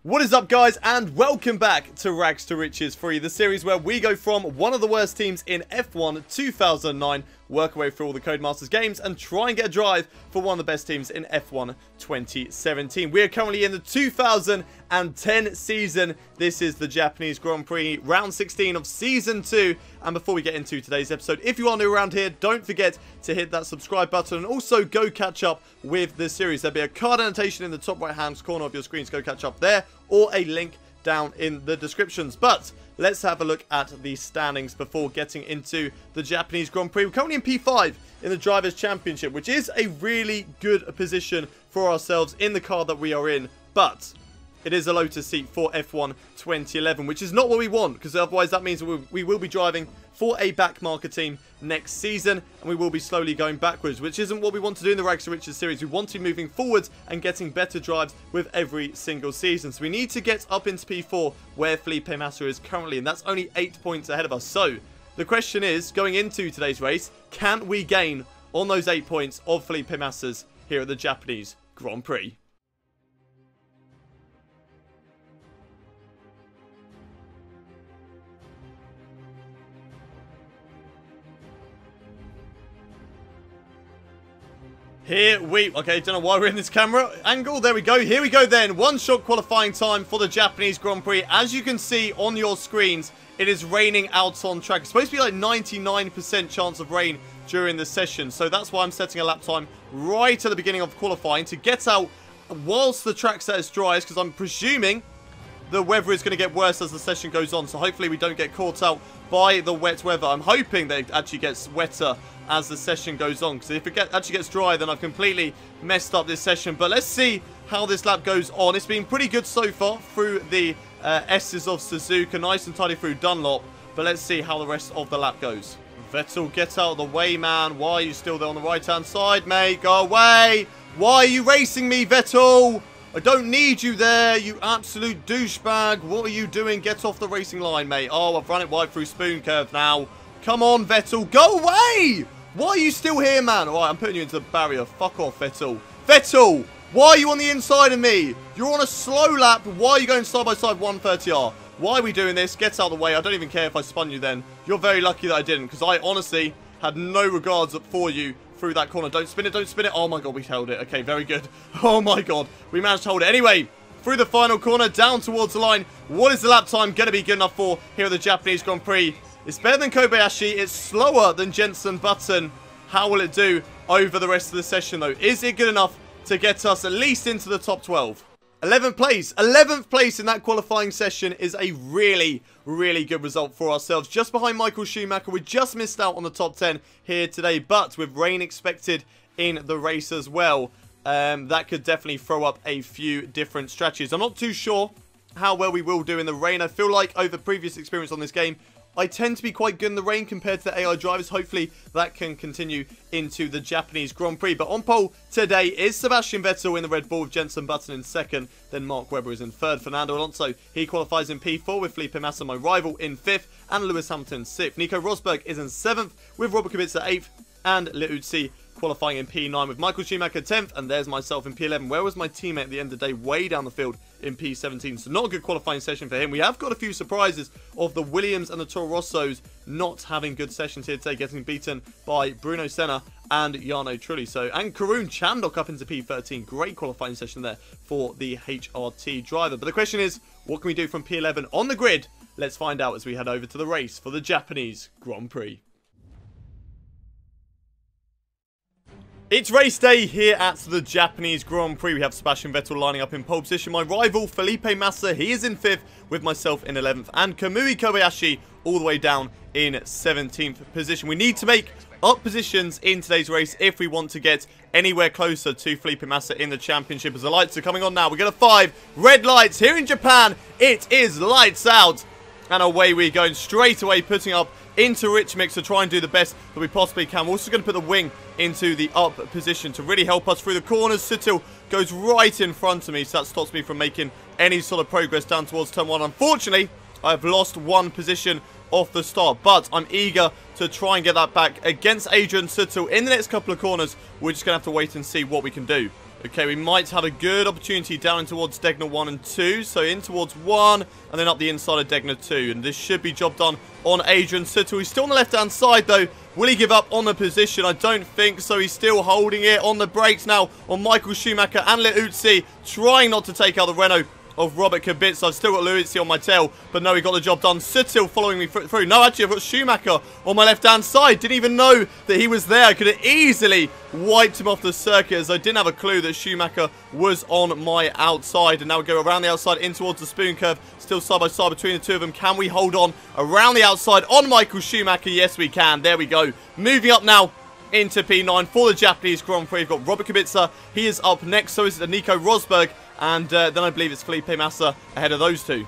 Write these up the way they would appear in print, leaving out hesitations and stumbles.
What is up, guys, and welcome back to Rags to Riches 3, the series where we go from one of the worst teams in F1 2009, work our way through all the Codemasters games, and try and get a drive for one of the best teams in F1 2017. We are currently in the 2010 season. This is the Japanese Grand Prix, round 16 of Season 2. And before we get into today's episode, if you are new around here, don't forget to hit that subscribe button and also go catch up with the series. There'll be a card annotation in the top right hand corner of your screen, so go catch up there, or a link down in the descriptions. But let's have a look at the standings before getting into the Japanese Grand Prix. We're currently in P5 in the Drivers' Championship, which is a really good position for ourselves in the car that we are in, but it is a Lotus seat for F1 2011, which is not what we want, because otherwise that means we will be driving for a backmarker team next season, and we will be slowly going backwards, which isn't what we want to do in the Rags to Riches series. We want to be moving forwards and getting better drives with every single season. So we need to get up into P4, where Felipe Massa is currently, and that's only 8 points ahead of us. So the question is, going into today's race, can we gain on those 8 points of Felipe Massa's here at the Japanese Grand Prix? Okay, don't know why we're in this camera angle. There we go. Here we go then. One shot qualifying time for the Japanese Grand Prix. As you can see on your screens, it is raining out on track. It's supposed to be like 99% chance of rain during the session. So that's why I'm setting a lap time right at the beginning of qualifying to get out whilst the track set is dry, because I'm presuming the weather is going to get worse as the session goes on. So hopefully we don't get caught out by the wet weather. I'm hoping that it actually gets wetter as the session goes on, because if it actually gets dry, then I've completely messed up this session. But let's see how this lap goes on. It's been pretty good so far through the S's of Suzuka, nice and tidy through Dunlop, but let's see how the rest of the lap goes. Vettel, get out of the way, man. Why are you still there on the right hand side, mate? Go away. Why are you racing me, Vettel? I don't need you there, you absolute douchebag. What are you doing? Get off the racing line, mate. Oh, I've run it wide through Spoon Curve now. Come on, Vettel. Go away! Why are you still here, man? All right, I'm putting you into the barrier. Fuck off, Vettel. Vettel! Why are you on the inside of me? You're on a slow lap. Why are you going side by side 130R? Why are we doing this? Get out of the way. I don't even care if I spun you then. You're very lucky that I didn't, because I honestly had no regards for you through that corner. Don't spin it, don't spin it. Oh my god, we held it. Okay, very good. Oh my god, we managed to hold it. Anyway, through the final corner, down towards the line. What is the lap time going to be good enough for here at the Japanese Grand Prix? It's better than Kobayashi. It's slower than Jensen Button. How will it do over the rest of the session, though? Is it good enough to get us at least into the top 12? 11th place. 11th place in that qualifying session is a really, really good result for ourselves. Just behind Michael Schumacher. We just missed out on the top 10 here today, but with rain expected in the race as well, that could definitely throw up a few different strategies. I'm not too sure how well we will do in the rain. I feel like over previous experience on this game, I tend to be quite good in the rain compared to the AI drivers. Hopefully that can continue into the Japanese Grand Prix. But on pole today is Sebastian Vettel in the Red Bull, with Jensen Button in second. Then Mark Webber is in third. Fernando Alonso, he qualifies in P4 with Felipe Massa, my rival, in fifth. And Lewis Hamilton 6th. Nico Rosberg is in 7th with Robert Kubica 8th. And Liuzzi qualifying in P9 with Michael Schumacher 10th. And there's myself in P11. Where was my teammate at the end of the day? Way down the field in P17. So not a good qualifying session for him. We have got a few surprises of the Williams and the Toro Rossos not having good sessions here today, getting beaten by Bruno Senna and Jarno Trulli. And Karun Chandok up into P13. Great qualifying session there for the HRT driver. But the question is, what can we do from P11 on the grid? Let's find out as we head over to the race for the Japanese Grand Prix. It's race day here at the Japanese Grand Prix. We have Sebastian Vettel lining up in pole position. My rival, Felipe Massa, he is in 5th with myself in 11th. And Kamui Kobayashi all the way down in 17th position. We need to make up positions in today's race if we want to get anywhere closer to Felipe Massa in the championship. As the lights are coming on now, we get a 5 red lights here in Japan. It is lights out. And away we're going straight away, putting up into Rich Mix to try and do the best that we possibly can. We're also going to put the wing into the up position to really help us through the corners. Sutil goes right in front of me, so that stops me from making any sort of progress down towards turn 1. Unfortunately, I've lost one position off the start, but I'm eager to try and get that back against Adrian Sutil in the next couple of corners. We're just going to have to wait and see what we can do. Okay, we might have a good opportunity down towards Degner 1 and 2. So in towards 1 and then up the inside of Degner 2. And this should be job done on Adrian Suttle. He's still on the left-hand side though. Will he give up on the position? I don't think so. He's still holding it on the brakes now on Michael Schumacher and Liuzzi, trying not to take out the Renault of Robert Kubica. I've still got Liuzzi on my tail, but no, he got the job done. Suttle following me through. No, actually, I've got Schumacher on my left-hand side. Didn't even know that he was there. I could have easily wiped him off the circuit, as I didn't have a clue that Schumacher was on my outside. And now we go around the outside in towards the spoon curve. Still side by side between the two of them. Can we hold on around the outside on Michael Schumacher? Yes, we can. There we go. Moving up now into P9 for the Japanese Grand Prix. We've got Robert Kubica. He is up next. So is Nico Rosberg. And then I believe it's Felipe Massa ahead of those two.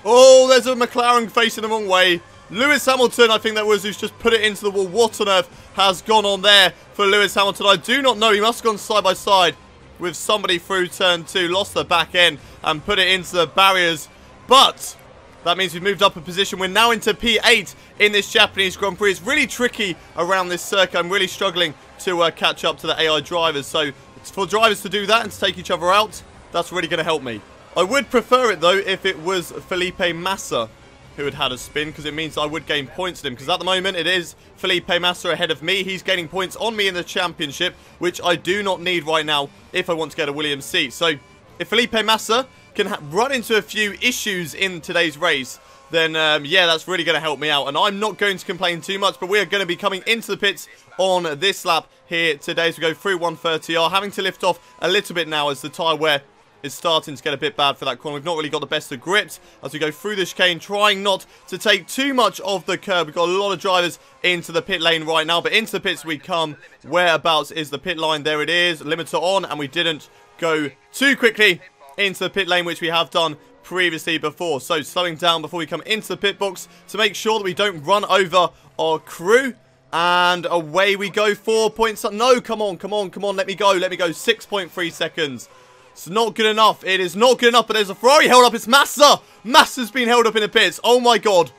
Oh, there's a McLaren facing the wrong way. Lewis Hamilton, I think that was, who's just put it into the wall. What on earth has gone on there for Lewis Hamilton? I do not know. He must have gone side by side with somebody through turn 2. Lost the back end and put it into the barriers. But that means we've moved up a position. We're now into P8 in this Japanese Grand Prix. It's really tricky around this circuit. I'm really struggling to catch up to the AI drivers. So it's for drivers to do that and to take each other out. That's really going to help me. I would prefer it, though, if it was Felipe Massa who had a spin, because it means I would gain points to him. Because at the moment, it is Felipe Massa ahead of me. He's gaining points on me in the championship, which I do not need right now if I want to get a Williams seat. So, if Felipe Massa can run into a few issues in today's race, then, yeah, that's really going to help me out. And I'm not going to complain too much, but we are going to be coming into the pits on this lap here today as we go through 130R. Having to lift off a little bit now as the tyre wear is starting to get a bit bad for that corner. We've not really got the best of grips as we go through the chicane, trying not to take too much of the curb. We've got a lot of drivers into the pit lane right now, but into the pits we come. Whereabouts is the pit line? There it is. Limiter on, and we didn't go too quickly into the pit lane, which we have done previously before. So slowing down before we come into the pit box to make sure that we don't run over our crew. And away we go. 4 points. No, come on, come on, come on. Let me go. Let me go. 6.3 seconds. It's not good enough. It is not good enough, but there's a Ferrari held up. It's Massa. Massa's been held up in the pits. Oh my god.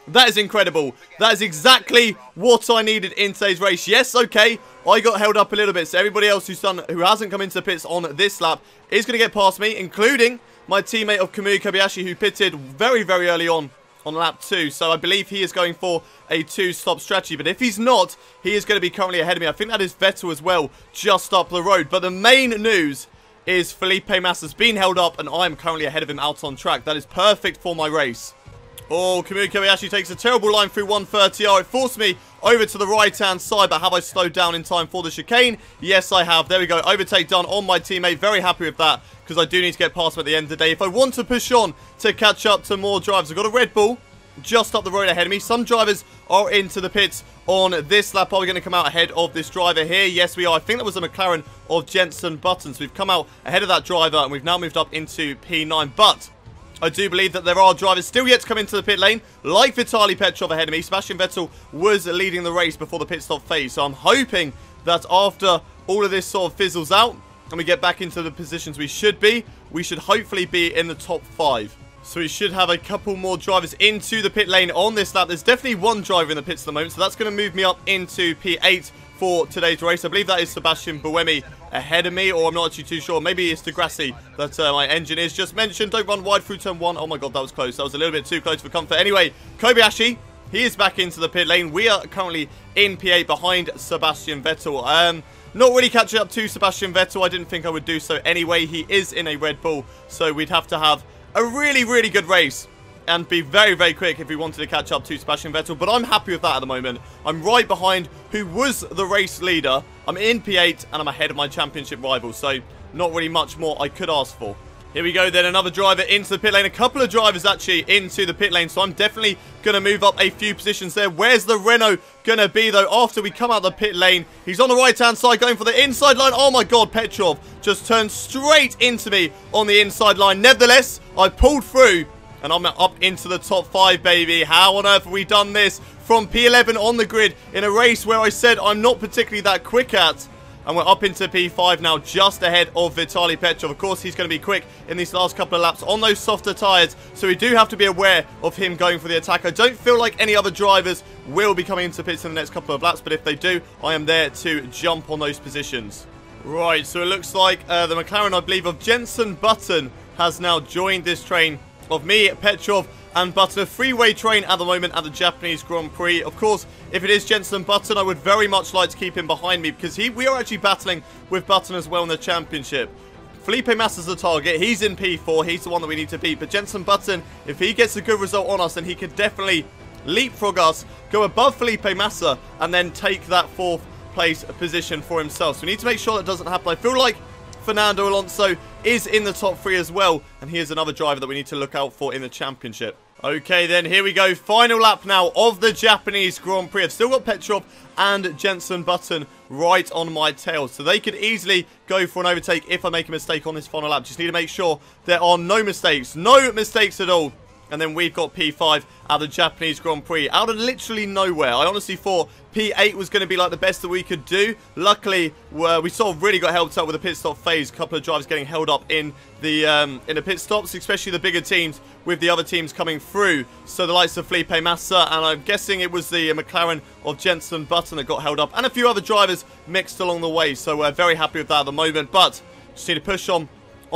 That is incredible. That is exactly what I needed in today's race. Yes, okay. I got held up a little bit. So everybody else who hasn't come into the pits on this lap is going to get past me, including my teammate of Kamui Kobayashi, who pitted very, very early on lap 2. So I believe he is going for a 2-stop strategy. But if he's not, he is going to be currently ahead of me. I think that is Vettel as well, just up the road. But the main news is Felipe Massa's been held up, and I'm currently ahead of him out on track. That is perfect for my race. Oh, Kamui Kobayashi takes a terrible line through 130R. It forced me over to the right-hand side, but have I slowed down in time for the chicane? Yes, I have. There we go. Overtake done on my teammate. Very happy with that, because I do need to get past him at the end of the day. If I want to push on to catch up to more drivers, I've got a Red Bull just up the road ahead of me. Some drivers are into the pits on this lap. Are we going to come out ahead of this driver here? Yes, we are. I think that was a McLaren of Jenson Button. So we've come out ahead of that driver, and we've now moved up into P9. But I do believe that there are drivers still yet to come into the pit lane, like Vitaly Petrov ahead of me. Sebastian Vettel was leading the race before the pit stop phase. So I'm hoping that after all of this sort of fizzles out and we get back into the positions we should hopefully be in the top 5. So we should have a couple more drivers into the pit lane on this lap. There's definitely one driver in the pits at the moment, so that's going to move me up into P8 for today's race. I believe that is Sebastian Buemi ahead of me, or I'm not actually too sure. Maybe it's Degrassi that my engine is just mentioned. Don't run wide through turn 1. Oh my god, that was close. That was a little bit too close for comfort. Anyway, Kobayashi, he is back into the pit lane. We are currently in P8 behind Sebastian Vettel. Not really catching up to Sebastian Vettel. I didn't think I would do so anyway. He is in a Red Bull, so we'd have to have a really, really good race and be very, very quick if we wanted to catch up to Sebastian Vettel. But I'm happy with that at the moment. I'm right behind who was the race leader. I'm in P8 and I'm ahead of my championship rival. So not really much more I could ask for. Here we go then, another driver into the pit lane. A couple of drivers actually into the pit lane. So I'm definitely going to move up a few positions there. Where's the Renault going to be though after we come out the pit lane? He's on the right hand side going for the inside line. Oh my god, Petrov just turned straight into me on the inside line. Nevertheless, I pulled through and I'm up into the top 5, baby. How on earth have we done this from P11 on the grid in a race where I said I'm not particularly that quick at? And we're up into P5 now, just ahead of Vitaly Petrov. Of course, he's going to be quick in these last couple of laps on those softer tyres. So we do have to be aware of him going for the attack. I don't feel like any other drivers will be coming into pits in the next couple of laps. But if they do, I am there to jump on those positions. Right, so it looks like the McLaren, I believe, of Jenson Button has now joined this train of me, Petrov, and Button. A three-way train at the moment at the Japanese Grand Prix. Of course, if it is Jenson Button, I would very much like to keep him behind me because we are actually battling with Button as well in the championship. Felipe Massa's the target. He's in P4. He's the one that we need to beat. But Jenson Button, if he gets a good result on us, then he could definitely leapfrog us, go above Felipe Massa, and then take that 4th place position for himself. So we need to make sure that doesn't happen. I feel like Fernando Alonso is in the top 3 as well, and he is another driver that we need to look out for in the championship. Okay, then here we go. Final lap now of the Japanese Grand Prix. I've still got Petrov and Jenson Button right on my tail, so they could easily go for an overtake if I make a mistake on this final lap. Just need to make sure there are no mistakes at all. And then we've got P5 at the Japanese Grand Prix out of literally nowhere. I honestly thought P8 was going to be like the best that we could do. Luckily, we sort of really got helped out with the pit stop phase. A couple of drivers getting held up in the pit stops, especially the bigger teams with the other teams coming through. So the likes of Felipe Massa, and I'm guessing it was the McLaren of Jenson Button that got held up, and a few other drivers mixed along the way. So we're very happy with that at the moment. But just need to push on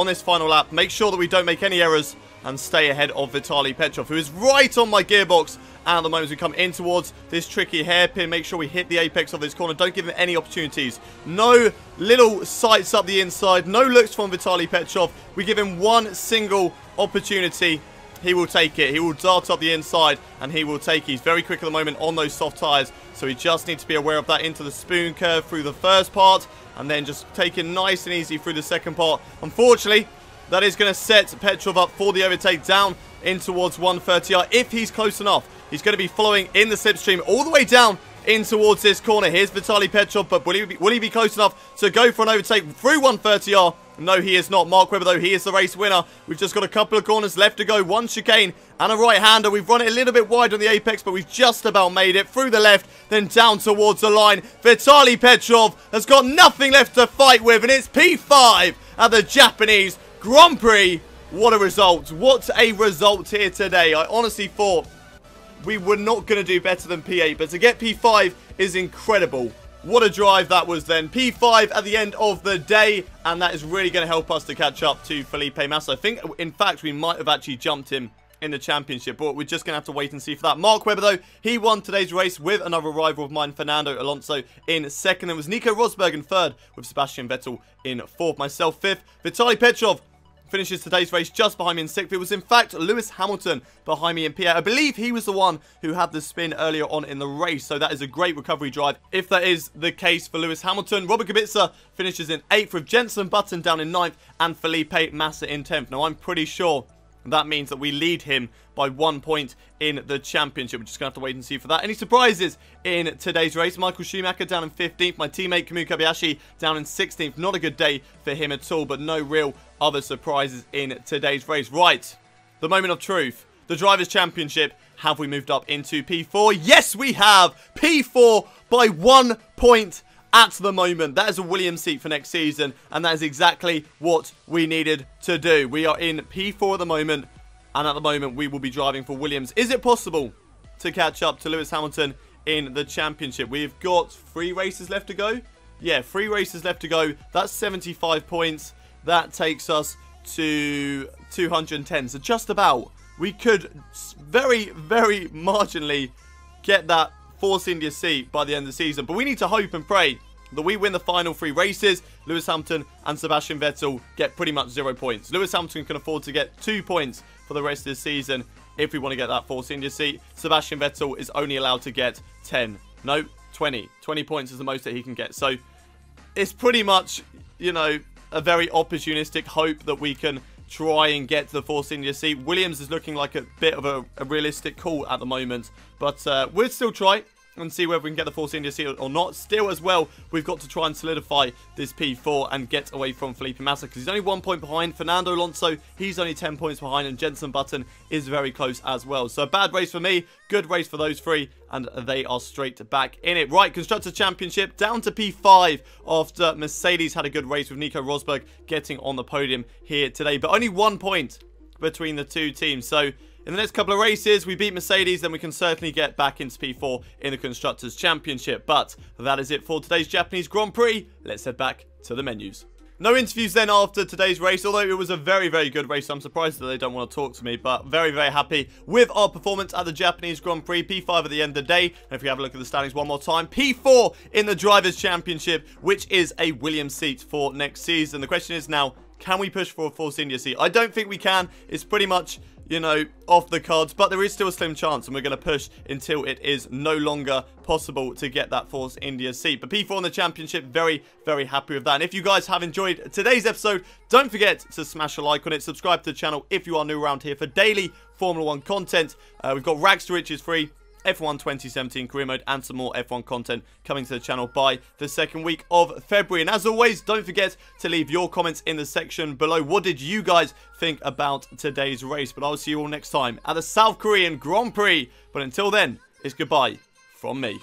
this final lap. Make sure that we don't make any errors and stay ahead of Vitaly Petrov, who is right on my gearbox at the moment as we come in towards this tricky hairpin. Make sure we hit the apex of this corner. Don't give him any opportunities. No little sights up the inside. No looks from Vitaly Petrov. We give him one single opportunity. He will take it. He will dart up the inside and he will take it. He's very quick at the moment on those soft tyres. So we just need to be aware of that into the spoon curve through the first part. And then just take it nice and easy through the second part. Unfortunately, that is going to set Petrov up for the overtake down in towards 130R. If he's close enough, he's going to be following in the slipstream all the way down in towards this corner. Here's Vitaly Petrov, but will he be close enough to go for an overtake through 130R? No, he is not. Mark Webber, though, he is the race winner. We've just got a couple of corners left to go. One chicane and a right-hander. We've run it a little bit wide on the apex, but we've just about made it through the left, then down towards the line. Vitaly Petrov has got nothing left to fight with, and it's P5 at the Japanese Grand Prix. What a result. What a result here today. I honestly thought we were not going to do better than P8, but to get P5 is incredible. What a drive that was then. P5 at the end of the day, and that is really going to help us to catch up to Felipe Massa. I think, in fact, we might have actually jumped him in the championship, but we're just going to have to wait and see for that. Mark Webber, though, he won today's race with another rival of mine, Fernando Alonso, in second. It was Nico Rosberg in third, with Sebastian Vettel in fourth. Myself fifth. Vitaly Petrov finishes today's race just behind me in sixth. It was, in fact, Lewis Hamilton behind me in P8. I believe he was the one who had the spin earlier on in the race, so that is a great recovery drive if that is the case for Lewis Hamilton. Robert Kubica finishes in 8th, with Jenson Button down in 9th and Felipe Massa in 10th. Now, I'm pretty sure that means that we lead him by 1 point in the championship. We're just going to have to wait and see for that. Any surprises in today's race? Michael Schumacher down in 15th. My teammate Kamui Kobayashi down in 16th. Not a good day for him at all, but no real other surprises in today's race. Right, the moment of truth. The Drivers' Championship. Have we moved up into P4? Yes, we have. P4 by 1 point at the moment. That is a Williams seat for next season, and that is exactly what we needed to do. We are in P4 at the moment, and at the moment we will be driving for Williams. Is it possible to catch up to Lewis Hamilton in the championship? We've got 3 races left to go. Yeah, 3 races left to go. That's 75 points. That takes us to 210. So just about, we could very, very marginally get that Force India seat by the end of the season. But we need to hope and pray that we win the final 3 races. Lewis Hamilton and Sebastian Vettel get pretty much 0 points. Lewis Hamilton can afford to get 2 points for the rest of the season if we want to get that Force India seat. Sebastian Vettel is only allowed to get 10. No, 20. 20 points is the most that he can get. So it's pretty much, you know, a very opportunistic hope that we can try and get to the Force India seat. Williams is looking like a bit of a realistic call at the moment, but we'll still try and see whether we can get the Force India seat or not. Still, as well, we've got to try and solidify this P4 and get away from Felipe Massa, because he's only 1 point behind. Fernando Alonso, he's only 10 points behind, and Jenson Button is very close as well. So a bad race for me, good race for those 3, and they are straight back in it. Right, Constructors' Championship down to P5 after Mercedes had a good race with Nico Rosberg getting on the podium here today, but only 1 point between the 2 teams. So in the next couple of races, we beat Mercedes, then we can certainly get back into P4 in the Constructors' Championship. But that is it for today's Japanese Grand Prix. Let's head back to the menus. No interviews then after today's race, although it was a very, very good race. I'm surprised that they don't want to talk to me, but very, very happy with our performance at the Japanese Grand Prix. P5 at the end of the day. And if we have a look at the standings one more time, P4 in the Drivers' Championship, which is a Williams seat for next season. The question is now, can we push for a Force India seat? I don't think we can. It's pretty much, you know, off the cards, but there is still a slim chance, and we're going to push until it is no longer possible to get that Force India seat. But P4 in the championship, very, very happy with that. And if you guys have enjoyed today's episode, don't forget to smash a like on it, subscribe to the channel if you are new around here for daily Formula 1 content. We've got Rags to Riches free, F1 2017 career mode, and some more F1 content coming to the channel by the second week of February. And as always, don't forget to leave your comments in the section below. What did you guys think about today's race? But I'll see you all next time at the South Korean Grand Prix. But until then, it's goodbye from me.